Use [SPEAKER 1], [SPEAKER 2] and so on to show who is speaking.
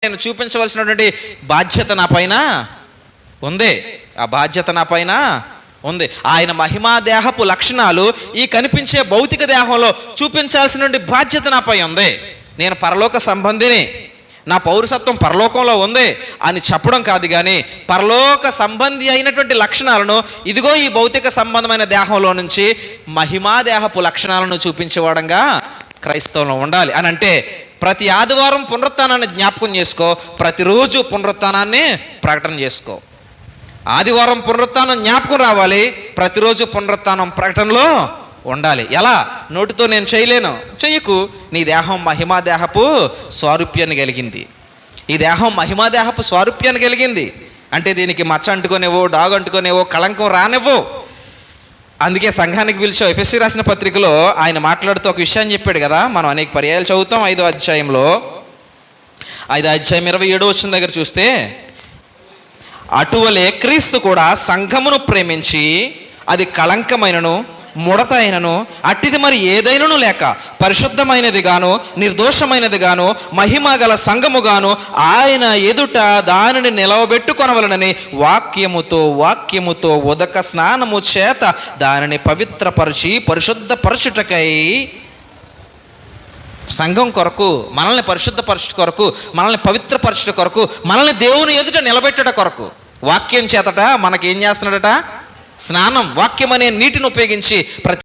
[SPEAKER 1] నేను చూపించవలసినటువంటి బాధ్యత నా పైన ఉంది. ఆ బాధ్యత నా పైన ఉంది. ఆయన మహిమా దేహపు లక్షణాలు ఈ కనిపించే భౌతిక దేహంలో చూపించాల్సినటువంటి బాధ్యత నాపై ఉంది. నేను పరలోక సంబంధిని, నా పౌరసత్వం పరలోకంలో ఉంది అని చెప్పడం కాదు, కానీ పరలోక సంబంధి అయినటువంటి లక్షణాలను ఇదిగో ఈ భౌతిక సంబంధమైన దేహంలో నుంచి మహిమా దేహపు లక్షణాలను చూపించేవాడంగా క్రైస్తవంలో ఉండాలి. అని అంటే ప్రతి ఆదివారం పునరుత్థానాన్ని జ్ఞాపకం చేసుకో, ప్రతిరోజు పునరుత్థానాన్ని ప్రకటన చేసుకో. ఆదివారం పునరుత్థానం జ్ఞాపకం రావాలి, ప్రతిరోజు పునరుత్థానం ప్రకటనలో ఉండాలి. ఎలా? నోటితో నేను చేయలేను, చెయ్యకు. నీ దేహం మహిమా దేహపు స్వారూప్యాన్ని కలిగింది. ఈ దేహం మహిమా దేహపు స్వారూప్యాన్ని కలిగింది అంటే దీనికి మచ్చ అంటుకొనేవో, డాగు అంటుకొనేవో, కళంకం రానివ్వో. అందుకే సంఘానికి పిలిచావు. ఎఫెసీ రాసిన పత్రికలో ఆయన మాట్లాడుతూ ఒక విషయాన్ని చెప్పాడు కదా, మనం అనేక పర్యాయాలు చదువుతాం. 5వ అధ్యాయంలో 5వ అధ్యాయం 27వ వచనం దగ్గర చూస్తే, అటువలే క్రీస్తు కూడా సంఘమును ప్రేమించి అది కళంకమైనను ముడత అయినను అట్టిది మరి ఏదైనను లేక పరిశుద్ధమైనది గాను నిర్దోషమైనది గాను మహిమ గల సంఘము గాను ఆయన ఎదుట దానిని నిలవబెట్టుకొనవలనని వాక్యముతో ఉదక స్నానము చేత దానిని పవిత్రపరిచి పరిశుద్ధపరచుటకై, సంఘం కొరకు, మనల్ని పరిశుద్ధపరచుట కొరకు, మనల్ని పవిత్రపరచుట కొరకు, మనల్ని దేవుని ఎదుట నిలబెట్టుట కొరకు వాక్యం చేతట మనకి ఏం చేస్తున్నాడట? స్నానం. వాక్యం అనే నీటిని ఉపయోగించి ప్రతి